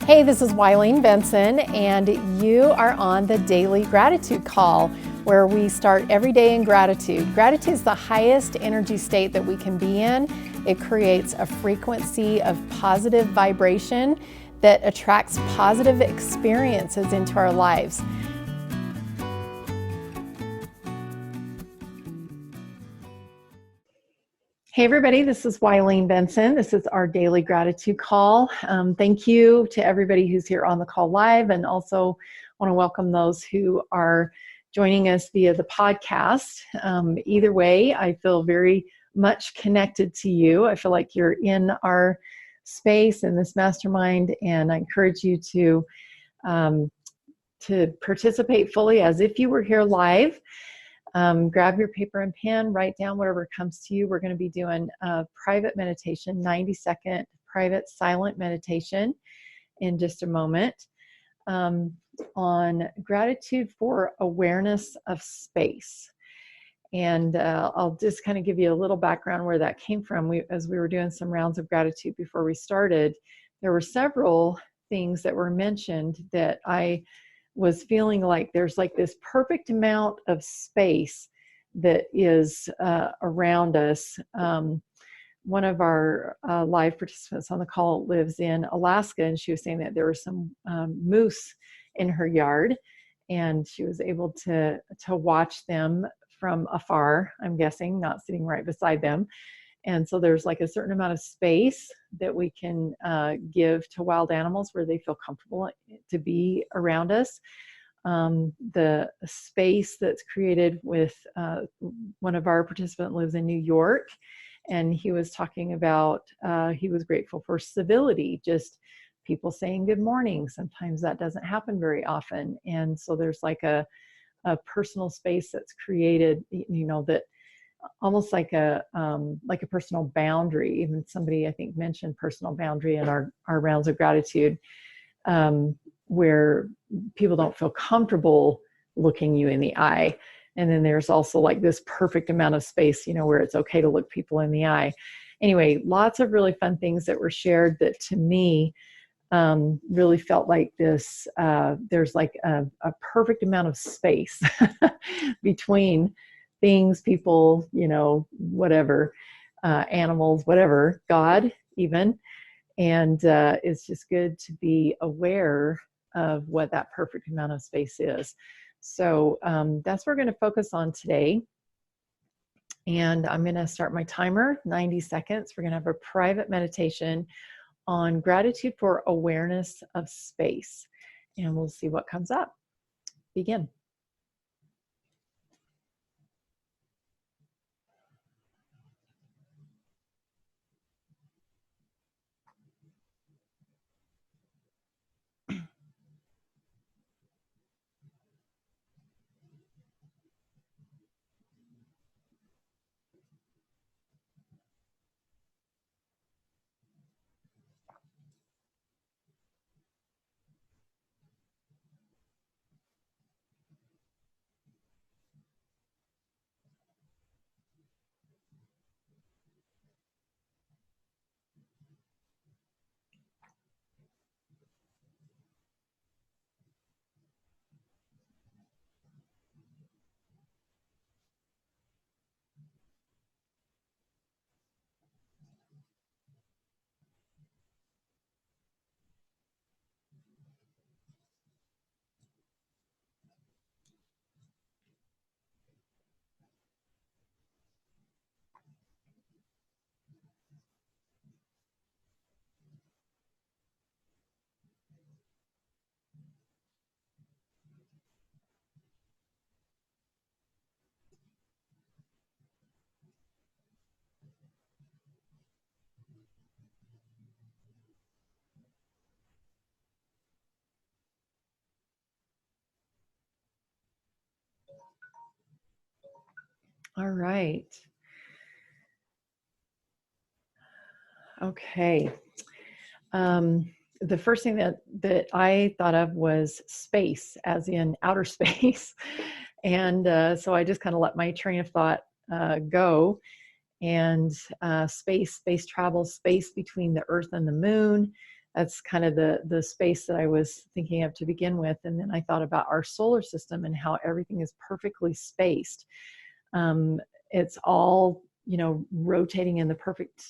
Hey, this is Wileen Benson, and you are on the Daily Gratitude Call, where we start every day in gratitude. Gratitude is the highest energy state that we can be in. It creates a frequency of positive vibration that attracts positive experiences into our lives. Hey everybody, this is Wileen Benson. This is our daily gratitude call. Thank you to everybody who's here on the call live, and also want to welcome those who are joining us via the podcast. Either way, I feel very much connected to you. I feel like you're in our space in this mastermind, and I encourage you to participate fully as if you were here live. Grab your paper and pen, write down whatever comes to you. We're going to be doing a private meditation, 90-second private silent meditation in just a moment, on gratitude for awareness of space. And I'll just kind of give you a little background where that came from. As we were doing some rounds of gratitude before we started, there were several things that were mentioned that I was feeling like there's like this perfect amount of space that is around us. One of our live participants on the call lives in Alaska, and she was saying that there were some moose in her yard, and she was able to watch them from afar, I'm guessing, not sitting right beside them. And so there's like a certain amount of space that we can give to wild animals where they feel comfortable to be around us. The space that's created with one of our participants lives in New York, and he was talking about he was grateful for civility, just people saying good morning. Sometimes that doesn't happen very often. And so there's like a personal space that's created, that almost like a personal boundary. Even somebody I think mentioned personal boundary in our rounds of gratitude, where people don't feel comfortable looking you in the eye. And then there's also like this perfect amount of space, where it's okay to look people in the eye. Anyway, lots of really fun things that were shared that to me really felt like this, there's like a perfect amount of space between things, people, whatever, animals, whatever, God even. And it's just good to be aware of what that perfect amount of space is. So that's what we're going to focus on today. And I'm going to start my timer, 90 seconds. We're going to have a private meditation on gratitude for awareness of space. And we'll see what comes up. Begin. All right. Okay. The first thing that I thought of was space, as in outer space. And so I just kind of let my train of thought go. And space travel, space between the Earth and the moon, that's kind of the space that I was thinking of to begin with. And then I thought about our solar system and how everything is perfectly spaced. It's all, rotating in the perfect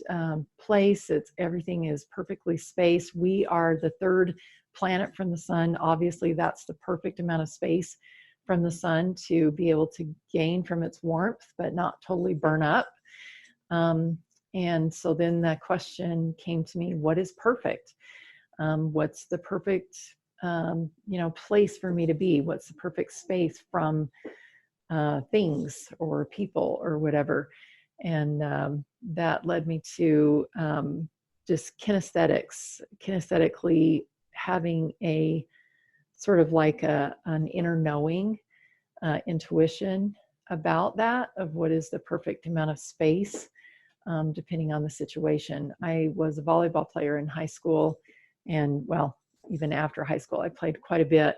place. Everything is perfectly spaced. We are the third planet from the sun. Obviously, that's the perfect amount of space from the sun to be able to gain from its warmth, but not totally burn up. And so then that question came to me, what is perfect? What's the perfect, place for me to be? What's the perfect space from things or people or whatever? And that led me to just kinesthetically having a sort of like an inner knowing, intuition about that, of what is the perfect amount of space, depending on the situation. I was a volleyball player in high school, and well, even after high school, I played quite a bit.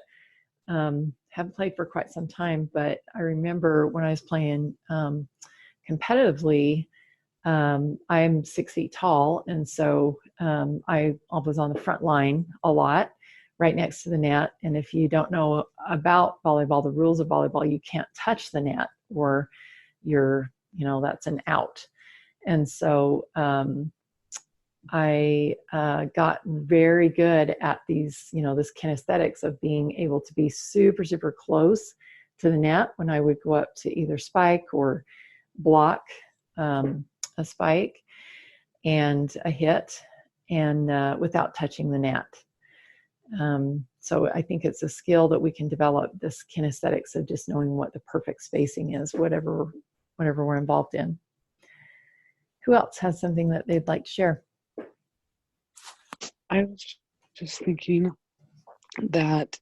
Haven't played for quite some time, but I remember when I was playing competitively, I'm 6 feet tall, and so I was on the front line a lot, right next to the net. And if you don't know about volleyball, the rules of volleyball, you can't touch the net, or that's an out. And so I got very good at these, this kinesthetics of being able to be super, super close to the net when I would go up to either spike or block a spike and a hit, and without touching the net. So I think it's a skill that we can develop, this kinesthetics of just knowing what the perfect spacing is, whatever we're involved in. Who else has something that they'd like to share? I was just thinking that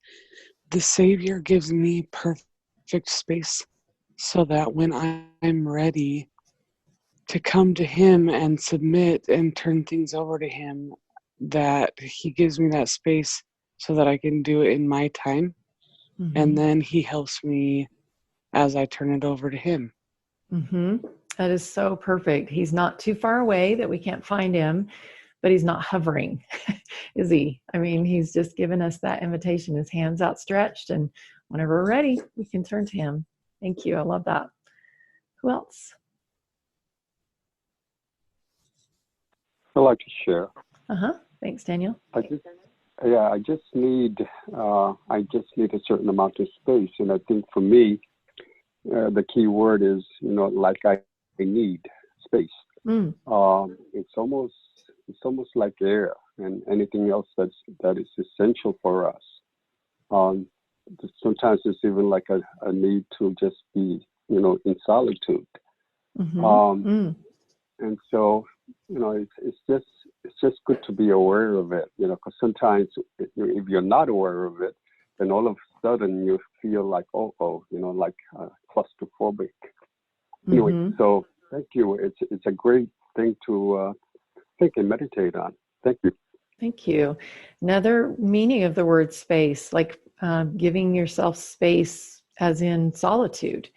the Savior gives me perfect space so that when I'm ready to come to Him and submit and turn things over to Him, that He gives me that space so that I can do it in my time. Mm-hmm. And then He helps me as I turn it over to Him. Mm-hmm. That is so perfect. He's not too far away that we can't find Him, but He's not hovering, is He? I mean, He's just given us that invitation, His hands outstretched, and whenever we're ready, we can turn to Him. Thank you. I love that. Who else? I'd like to share. Thanks, Daniel. I just need a certain amount of space, and I think for me, the key word is, like I need space. It's almost like air, and anything else that is essential for us. Sometimes it's even like a need to just be, in solitude. And so, it's just good to be aware of it, because sometimes if you're not aware of it, then all of a sudden you feel like, like claustrophobic. Anyway, so thank you. It's a great thing to think and meditate on. Thank you. Thank you. Another meaning of the word space, like giving yourself space as in solitude.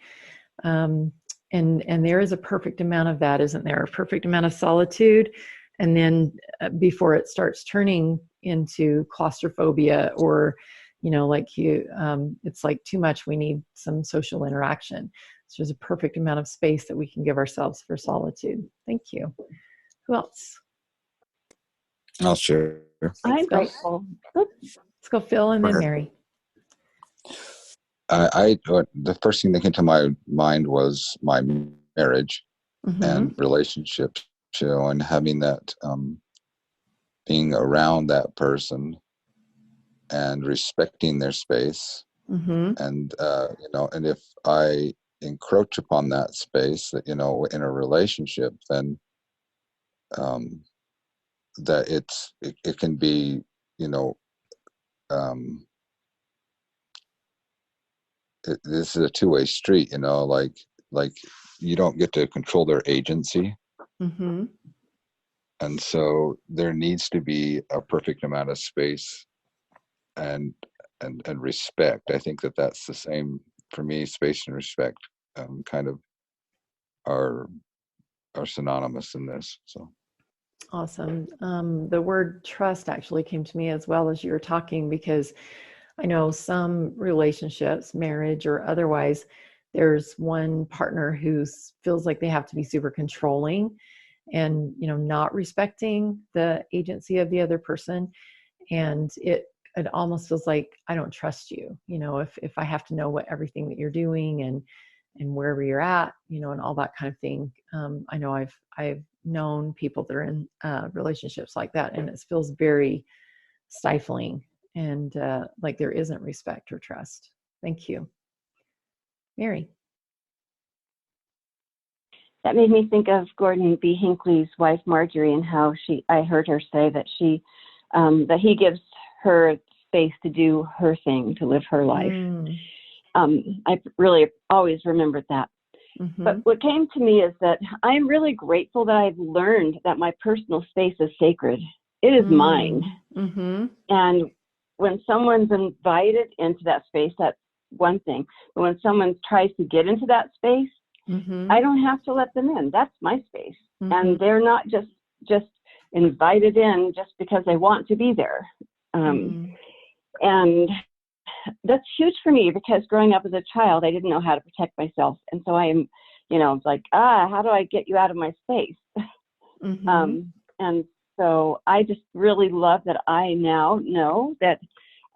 And there is a perfect amount of that, isn't there? A perfect amount of solitude. And then before it starts turning into claustrophobia, or, it's like too much, we need some social interaction. So there's a perfect amount of space that we can give ourselves for solitude. Thank you. Who else? I'll share. I'm grateful. Let's go Phil and then Mary. The first thing that came to my mind was my marriage and relationship, and having that, being around that person and respecting their space, and and if I encroach upon that space, that in a relationship, then that it can be this is a two-way street, like you don't get to control their agency. And so there needs to be a perfect amount of space and respect. I think that's the same for me. Space and respect kind of are synonymous in this. So Awesome. The word trust actually came to me as well as you were talking, because I know some relationships, marriage or otherwise, there's one partner who feels like they have to be super controlling and, not respecting the agency of the other person. And it almost feels like, I don't trust you, if I have to know what everything that you're doing and wherever you're at, and all that kind of thing. I know I've known people that are in relationships like that, and it feels very stifling and like there isn't respect or trust. Thank you. Mary. That made me think of Gordon B. Hinckley's wife, Marjorie, and how I heard her say that that he gives her space to do her thing, to live her life. I really always remembered that. Mm-hmm. But what came to me is that I'm really grateful that I've learned that my personal space is sacred. It is mine. Mm-hmm. And when someone's invited into that space, that's one thing. But when someone tries to get into that space, mm-hmm. I don't have to let them in. That's my space. Mm-hmm. And they're not just invited in just because they want to be there. And that's huge for me, because growing up as a child, I didn't know how to protect myself. And so I am, it's like, how do I get you out of my space? Mm-hmm. And so I just really love that I now know that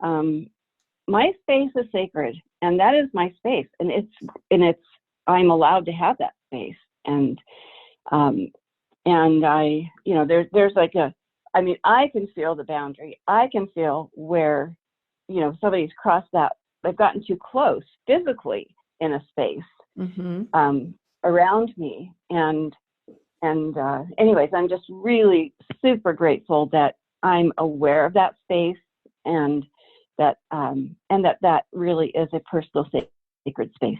my space is sacred, and that is my space, and I'm allowed to have that space. And I, there's like I can feel the boundary. I can feel where, somebody's crossed that, they've gotten too close physically in a space mm-hmm. Around me. And anyways, I'm just really super grateful that I'm aware of that space, and that really is a personal sacred space.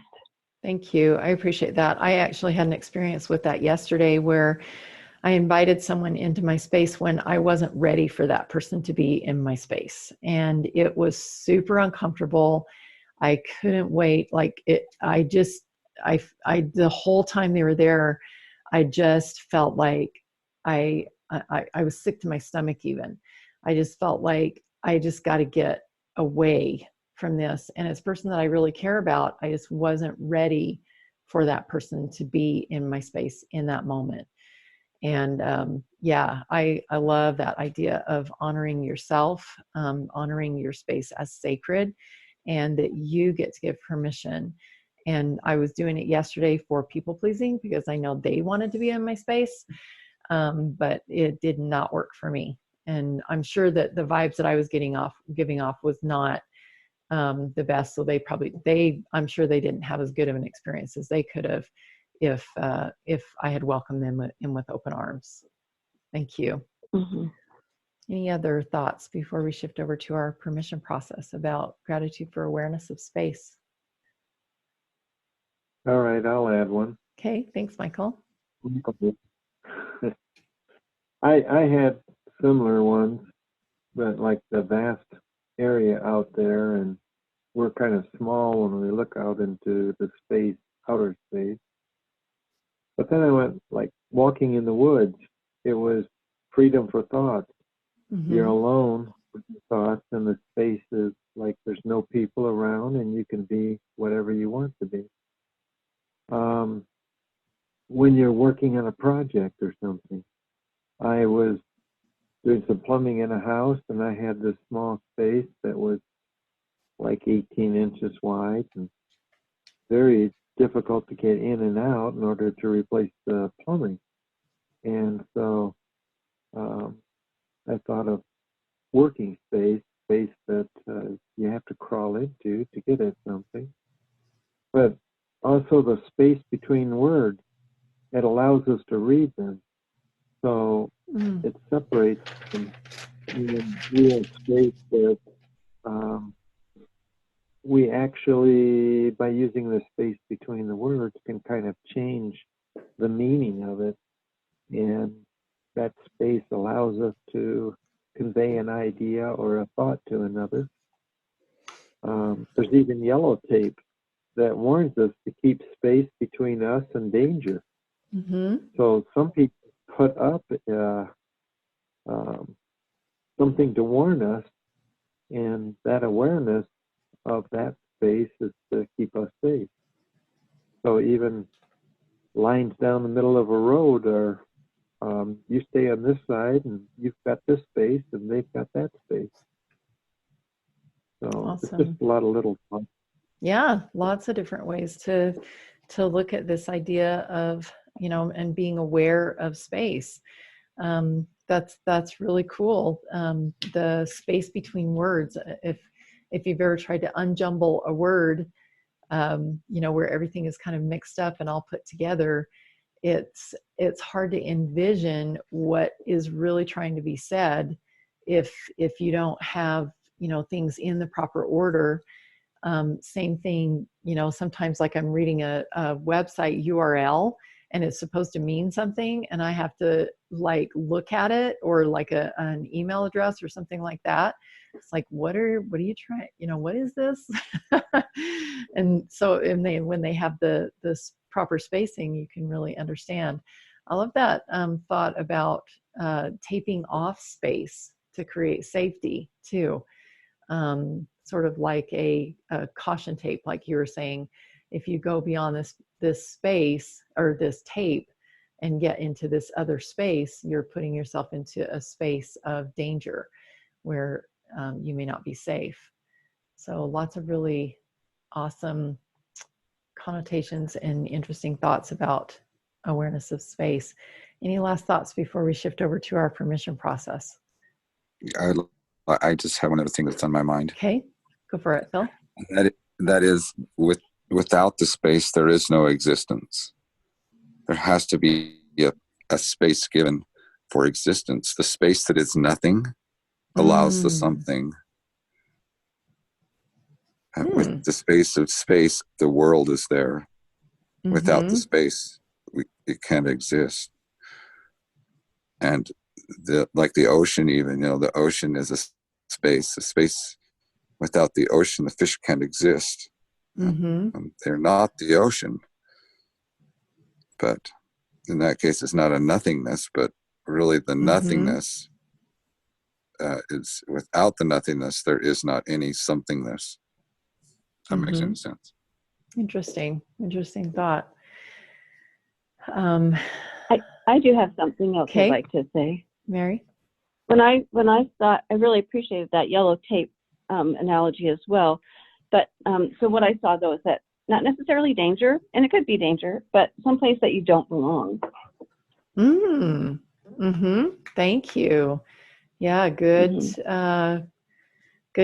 Thank you. I appreciate that. I actually had an experience with that yesterday where I invited someone into my space when I wasn't ready for that person to be in my space. And it was super uncomfortable. I couldn't wait. The whole time they were there, I just felt like I was sick to my stomach even. I just felt like I just got to get away from this. And as a person that I really care about, I just wasn't ready for that person to be in my space in that moment. And I love that idea of honoring yourself, honoring your space as sacred, and that you get to give permission. And I was doing it yesterday for people pleasing, because I know they wanted to be in my space, but it did not work for me. And I'm sure that the vibes that I was giving off was not the best. So I'm sure they didn't have as good of an experience as they could have if I had welcomed them in with open arms. Thank you. Mm-hmm. Any other thoughts before we shift over to our permission process about gratitude for awareness of space? All right, I'll add one. Okay, thanks, Michael. I had similar ones, but like the vast area out there, and we're kind of small when we look out into the space, outer space. But then I went like walking in the woods. It was freedom for thought. Mm-hmm. You're alone with your thoughts, and the space is like there's no people around, and you can be whatever you want to be. When you're working on a project or something, I was doing some plumbing in a house, and I had this small space that was like 18 inches wide and very difficult to get in and out in order to replace the plumbing. And so I thought of working space that you have to crawl into to get at something. But also the space between words, it allows us to read them. So it separates from real space that we actually, by using the space between the words, can kind of change the meaning of it. And that space allows us to convey an idea or a thought to another. There's even yellow tape that warns us to keep space between us and danger. Mm-hmm. So some people put up something to warn us, and that awareness of that space is to keep us safe. So even lines down the middle of a road are, you stay on this side and you've got this space and they've got that space. So Awesome. it's just a lot of little fun. Yeah, lots of different ways to look at this idea of, and being aware of space. That's really cool. The space between words. If you've ever tried to unjumble a word, where everything is kind of mixed up and all put together, it's hard to envision what is really trying to be said if you don't have, things in the proper order. Same thing, sometimes like I'm reading a website URL and it's supposed to mean something and I have to like look at it, or like an email address or something like that. It's like, what are you trying, what is this? And so when they have this proper spacing, you can really understand. I love that thought about taping off space to create safety too. Sort of like a caution tape, like you were saying. If you go beyond this space or this tape and get into this other space, you're putting yourself into a space of danger where you may not be safe. So lots of really awesome connotations and interesting thoughts about awareness of space. Any last thoughts before we shift over to our permission process? I just have one other thing that's on my mind. Okay, go for it, Phil. That is, without the space, there is no existence. There has to be a space given for existence. The space that is nothing allows the something. With the space of space, the world is there. Without the space, it can't exist. And like the ocean, even, the ocean is a space. A space without the ocean, the fish can't exist. They're not the ocean. But in that case, it's not a nothingness, but really the nothingness is, without the nothingness, there is not any somethingness. If that makes any sense. Interesting thought. I do have something else I'd like to say. Mary? When I thought, I really appreciated that yellow tape analogy as well. But so what I saw, though, is that not necessarily danger, and it could be danger, but someplace that you don't belong. Thank you. Yeah, good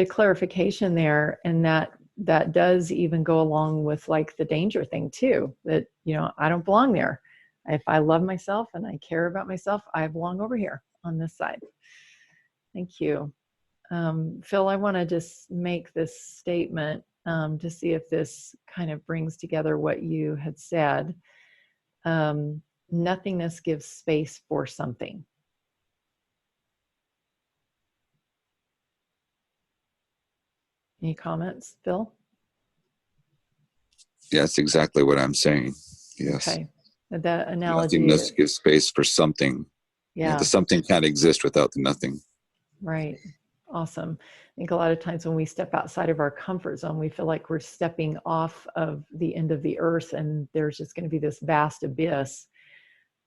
clarification there. And that does even go along with like the danger thing too, that, I don't belong there. If I love myself and I care about myself, I belong over here on this side. Thank you. Phil, I want to just make this statement to see if this kind of brings together what you had said. Nothingness gives space for something. Any comments, Phil? Yeah, that's exactly what I'm saying. Yes. Okay. That analogy. Nothingness gives space for something. Yeah. The something can't exist without the nothing. Right. Awesome. I think a lot of times when we step outside of our comfort zone, we feel like we're stepping off of the end of the earth and there's just going to be this vast abyss.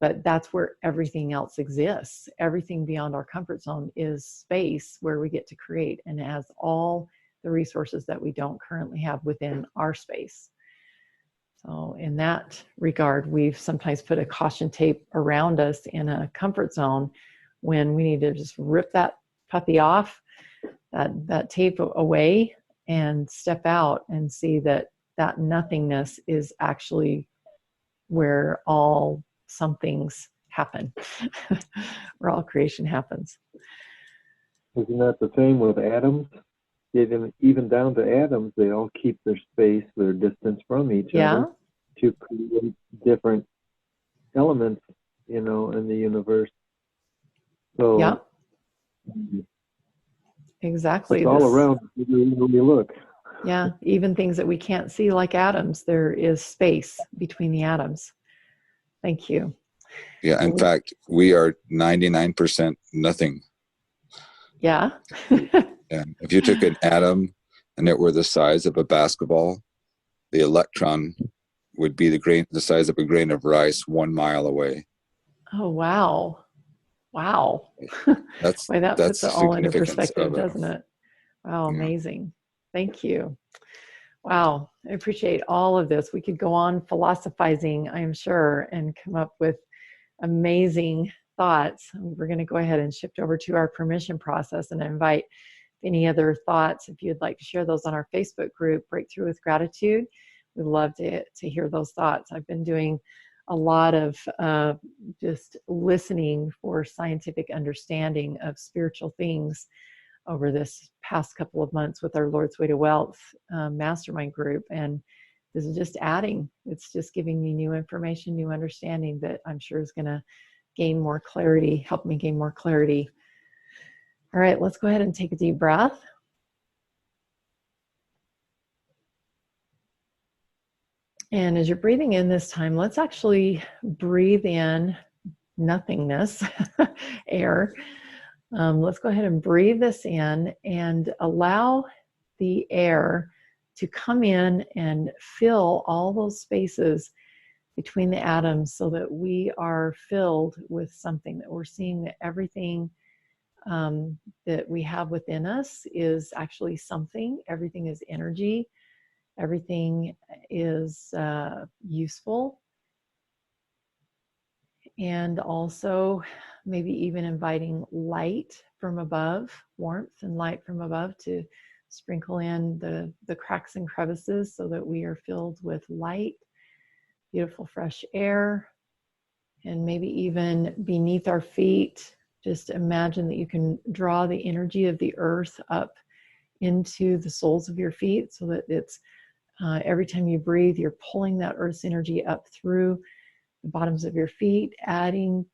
But that's where everything else exists. Everything beyond our comfort zone is space where we get to create and has all the resources that we don't currently have within our space. So in that regard, we've sometimes put a caution tape around us in a comfort zone when we need to just rip that puppy off, that tape away, and step out and see that nothingness is actually where all somethings happen, where all creation happens. Isn't that the same with atoms? Even down to atoms, they all keep their space, their distance from each other to create different elements, in the universe. So exactly. It's all around when you look. Yeah, even things that we can't see like atoms, there is space between the atoms. Thank you. Yeah. In fact, we are 99% nothing. Yeah. And if you took an atom and it were the size of a basketball, the electron would be the size of a grain of rice 1 mile away. Oh, wow. Wow. That's Boy, that that's puts the it all into significance perspective, of it. doesn't it? Wow, Yeah. amazing. Thank you. Wow, I appreciate all of this. We could go on philosophizing, I'm sure, and come up with amazing thoughts. We're going to go ahead and shift over to our permission process and invite any other thoughts. If you'd like to share those on our Facebook group, Breakthrough with Gratitude, we'd love to hear those thoughts. I've been doing a lot of just listening for scientific understanding of spiritual things over this past couple of months with our Lord's Way to Wealth mastermind group. And this is just adding, it's just giving me new information, new understanding that I'm sure is going to gain more clarity, help me gain more clarity. All right, let's go ahead and take a deep breath. And as you're breathing in this time, let's actually breathe in nothingness, air. Let's go ahead and breathe this in and allow the air to come in and fill all those spaces between the atoms so that we are filled with something, that we're seeing that everything that we have within us is actually something. Everything is energy. Everything is useful. And also maybe even inviting light from above, warmth and light from above to sprinkle in the cracks and crevices so that we are filled with light, beautiful fresh air, and maybe even beneath our feet. Just imagine that you can draw the energy of the earth up into the soles of your feet so that it's every time you breathe, you're pulling that earth's energy up through the bottoms of your feet, adding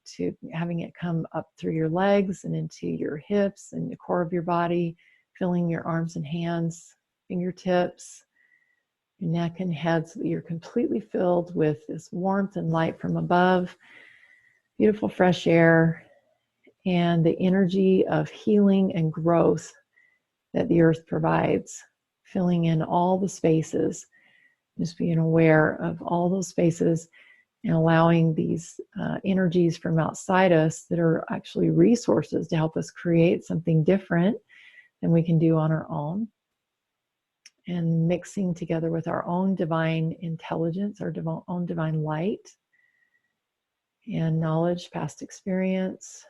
to having it come up through your legs and into your hips and the core of your body, filling your arms and hands, fingertips, your neck and head, so that you're completely filled with this warmth and light from above, beautiful fresh air, and the energy of healing and growth that the earth provides, filling in all the spaces, just being aware of all those spaces and allowing these energies from outside us that are actually resources to help us create something different than we can do on our own, and mixing together with our own divine intelligence, our own divine light and knowledge, past experience,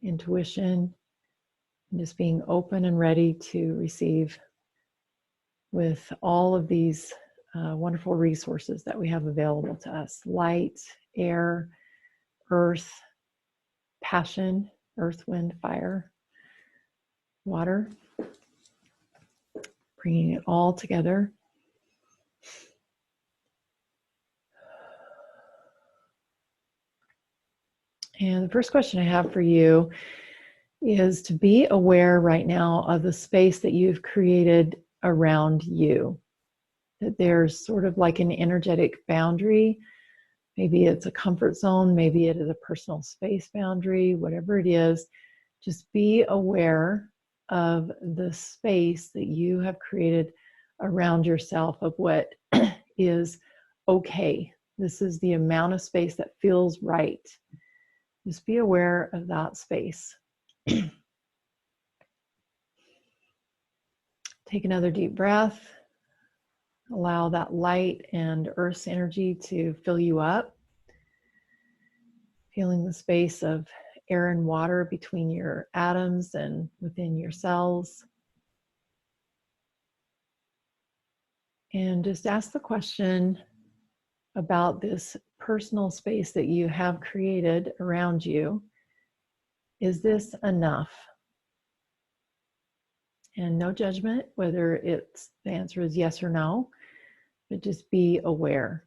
intuition, and just being open and ready to receive with all of these wonderful resources that we have available to us: light, air, earth, passion, earth, wind, fire, water, bringing it all together. And the first question I have for you is to be aware right now of the space that you've created around you. That there's sort of like an energetic boundary. Maybe it's a comfort zone, maybe it is a personal space boundary, whatever it is. Just be aware of the space that you have created around yourself, of what is okay. This is the amount of space that feels right. Just be aware of that space. Take another deep breath. Allow that light and earth's energy to fill you up. Feeling the space of air and water between your atoms and within your cells. And just ask the question about this personal space that you have created around you. Is this enough? And no judgment, whether the answer is yes or no, but just be aware.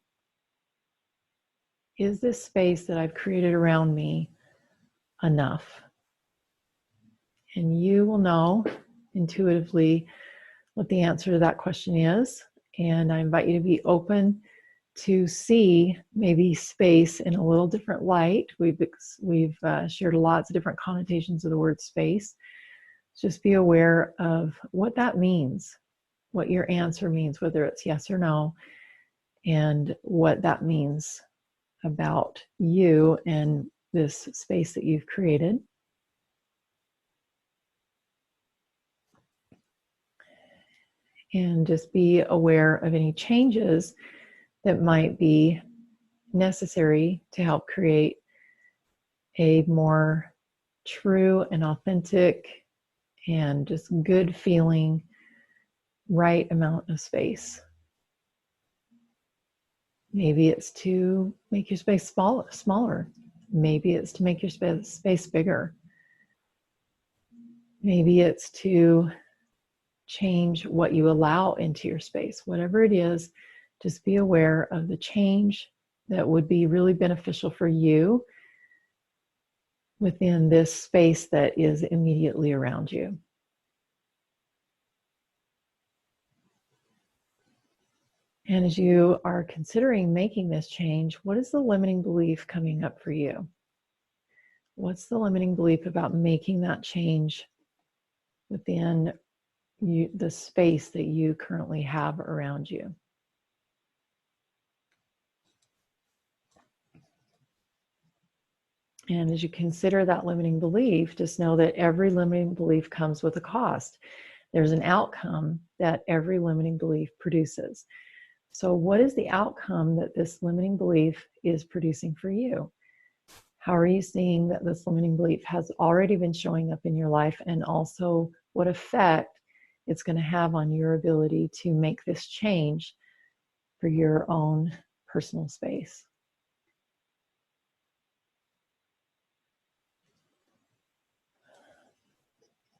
Is this space that I've created around me enough? And you will know intuitively what the answer to that question is. And I invite you to be open to see maybe space in a little different light. We've shared lots of different connotations of the word space. Just be aware of what that means, what your answer means, whether it's yes or no, and what that means about you and this space that you've created. And just be aware of any changes that might be necessary to help create a more true and authentic and just good feeling, right amount of space. Maybe it's to make your space smaller. Maybe it's to make your space bigger. Maybe it's to change what you allow into your space. Whatever it is, just be aware of the change that would be really beneficial for you within this space that is immediately around you. And as you are considering making this change, what is the limiting belief coming up for you? What's the limiting belief about making that change within the space that you currently have around you? And as you consider that limiting belief, just know that every limiting belief comes with a cost. There's an outcome that every limiting belief produces. So what is the outcome that this limiting belief is producing for you? How are you seeing that this limiting belief has already been showing up in your life, and also what effect it's going to have on your ability to make this change for your own personal space?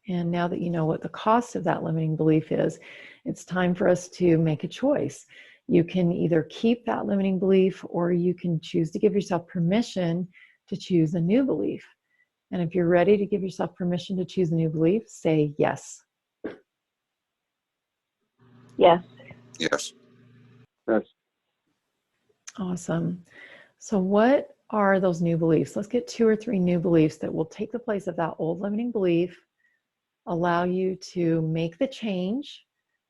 And now that you know what the cost of that limiting belief is, it's time for us to make a choice. You can either keep that limiting belief, or you can choose to give yourself permission to choose a new belief. And if you're ready to give yourself permission to choose a new belief, say yes. Yes. Yes. Yes. Awesome. So what are those new beliefs? Let's get 2 or 3 new beliefs that will take the place of that old limiting belief, allow you to make the change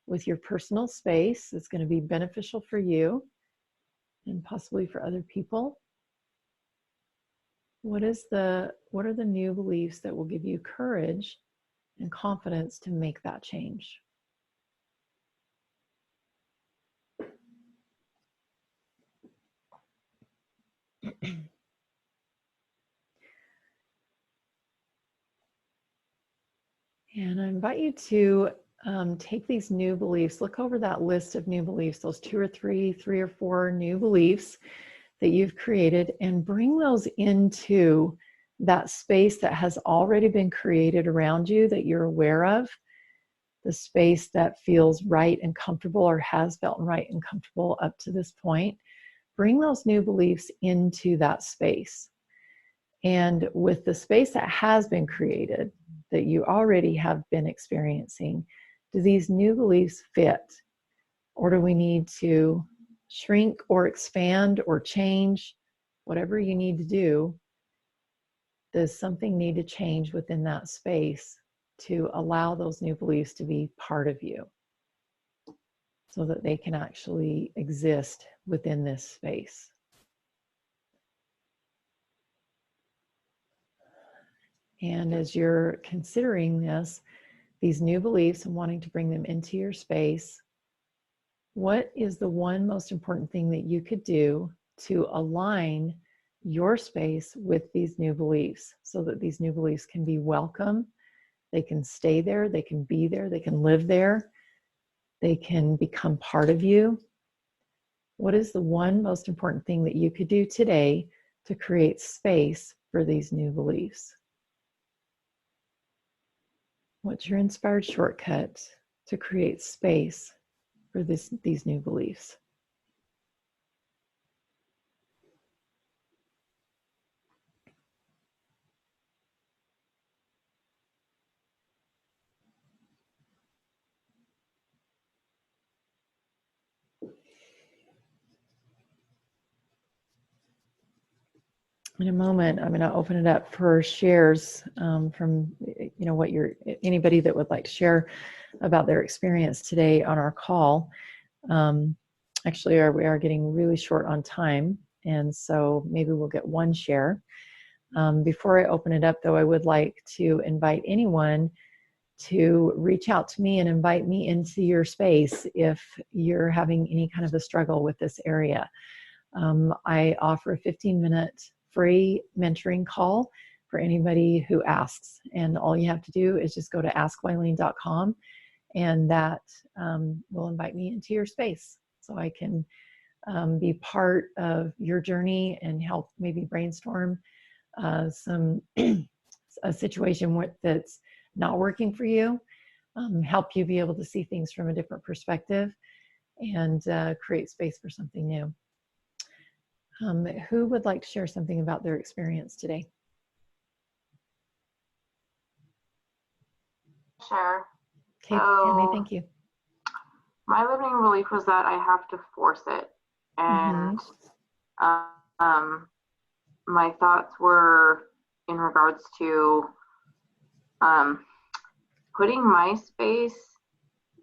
with your personal space. It's going to be beneficial for you and possibly for other people. What are the new beliefs that will give you courage and confidence to make that change? And I invite you to take these new beliefs, look over that list of new beliefs, those 2 or 3 or 4 new beliefs that you've created, and bring those into that space that has already been created around you that you're aware of, the space that feels right and comfortable, or has felt right and comfortable up to this point. Bring those new beliefs into that space. And with the space that has been created, that you already have been experiencing, do these new beliefs fit? Or do we need to shrink or expand or change? Whatever you need to do, does something need to change within that space to allow those new beliefs to be part of you, so that they can actually exist within this space? And as you're considering these new beliefs and wanting to bring them into your space, what is the one most important thing that you could do to align your space with these new beliefs, so that these new beliefs can be welcome, they can stay there, they can be there, they can live there, they can become part of you? What is the one most important thing that you could do today to create space for these new beliefs? What's your inspired shortcut to create space for these new beliefs? in a moment, I'm going to open it up for shares from, anybody that would like to share about their experience today on our call. Actually, we are getting really short on time, and so maybe we'll get one share. Before I open it up, though, I would like to invite anyone to reach out to me and invite me into your space if you're having any kind of a struggle with this area. I offer a 15-minute free mentoring call for anybody who asks. And all you have to do is just go to askwylene.com, and that will invite me into your space so I can be part of your journey and help maybe brainstorm a situation that's not working for you, help you be able to see things from a different perspective, and create space for something new. Who would like to share something about their experience today? Share. Okay, Tammy, thank you. My limiting belief was that I have to force it. And my thoughts were in regards to putting my space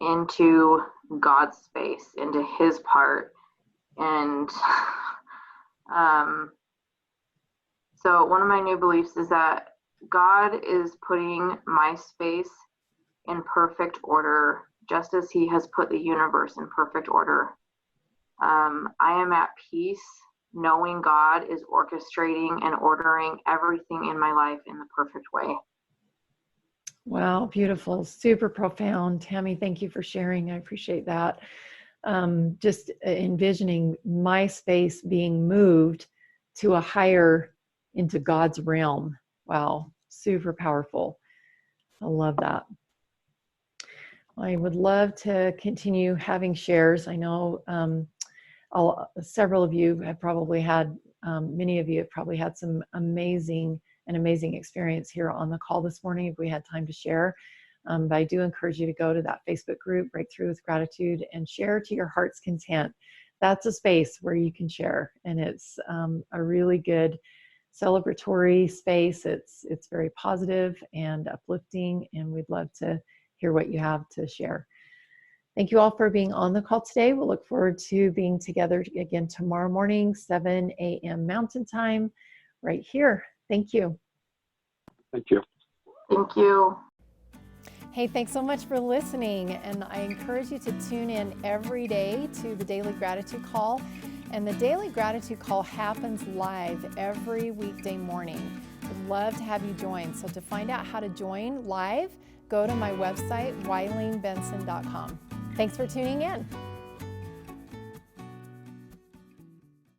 into God's space, into his part. And so one of my new beliefs is that God is putting my space in perfect order, just as he has put the universe in perfect order. I am at peace knowing God is orchestrating and ordering everything in my life in the perfect way. Wow, beautiful, super profound. Tammy, thank you for sharing. I appreciate that. Just envisioning my space being moved to a higher, into God's realm. Wow, super powerful. I love that. I would love to continue having shares. I know several of you have probably had, many of you have probably had some amazing experience here on the call this morning if we had time to share. But I do encourage you to go to that Facebook group, Breakthrough with Gratitude, and share to your heart's content. That's a space where you can share, and it's a really good celebratory space. It's very positive and uplifting, and we'd love to hear what you have to share. Thank you all for being on the call today. We'll look forward to being together again tomorrow morning, 7 a.m. Mountain Time, right here. Thank you. Thank you. Thank you. Hey, thanks so much for listening. And I encourage you to tune in every day to the Daily Gratitude Call. And the Daily Gratitude Call happens live every weekday morning. We'd love to have you join. So to find out how to join live, go to my website, wylenebenson.com. Thanks for tuning in.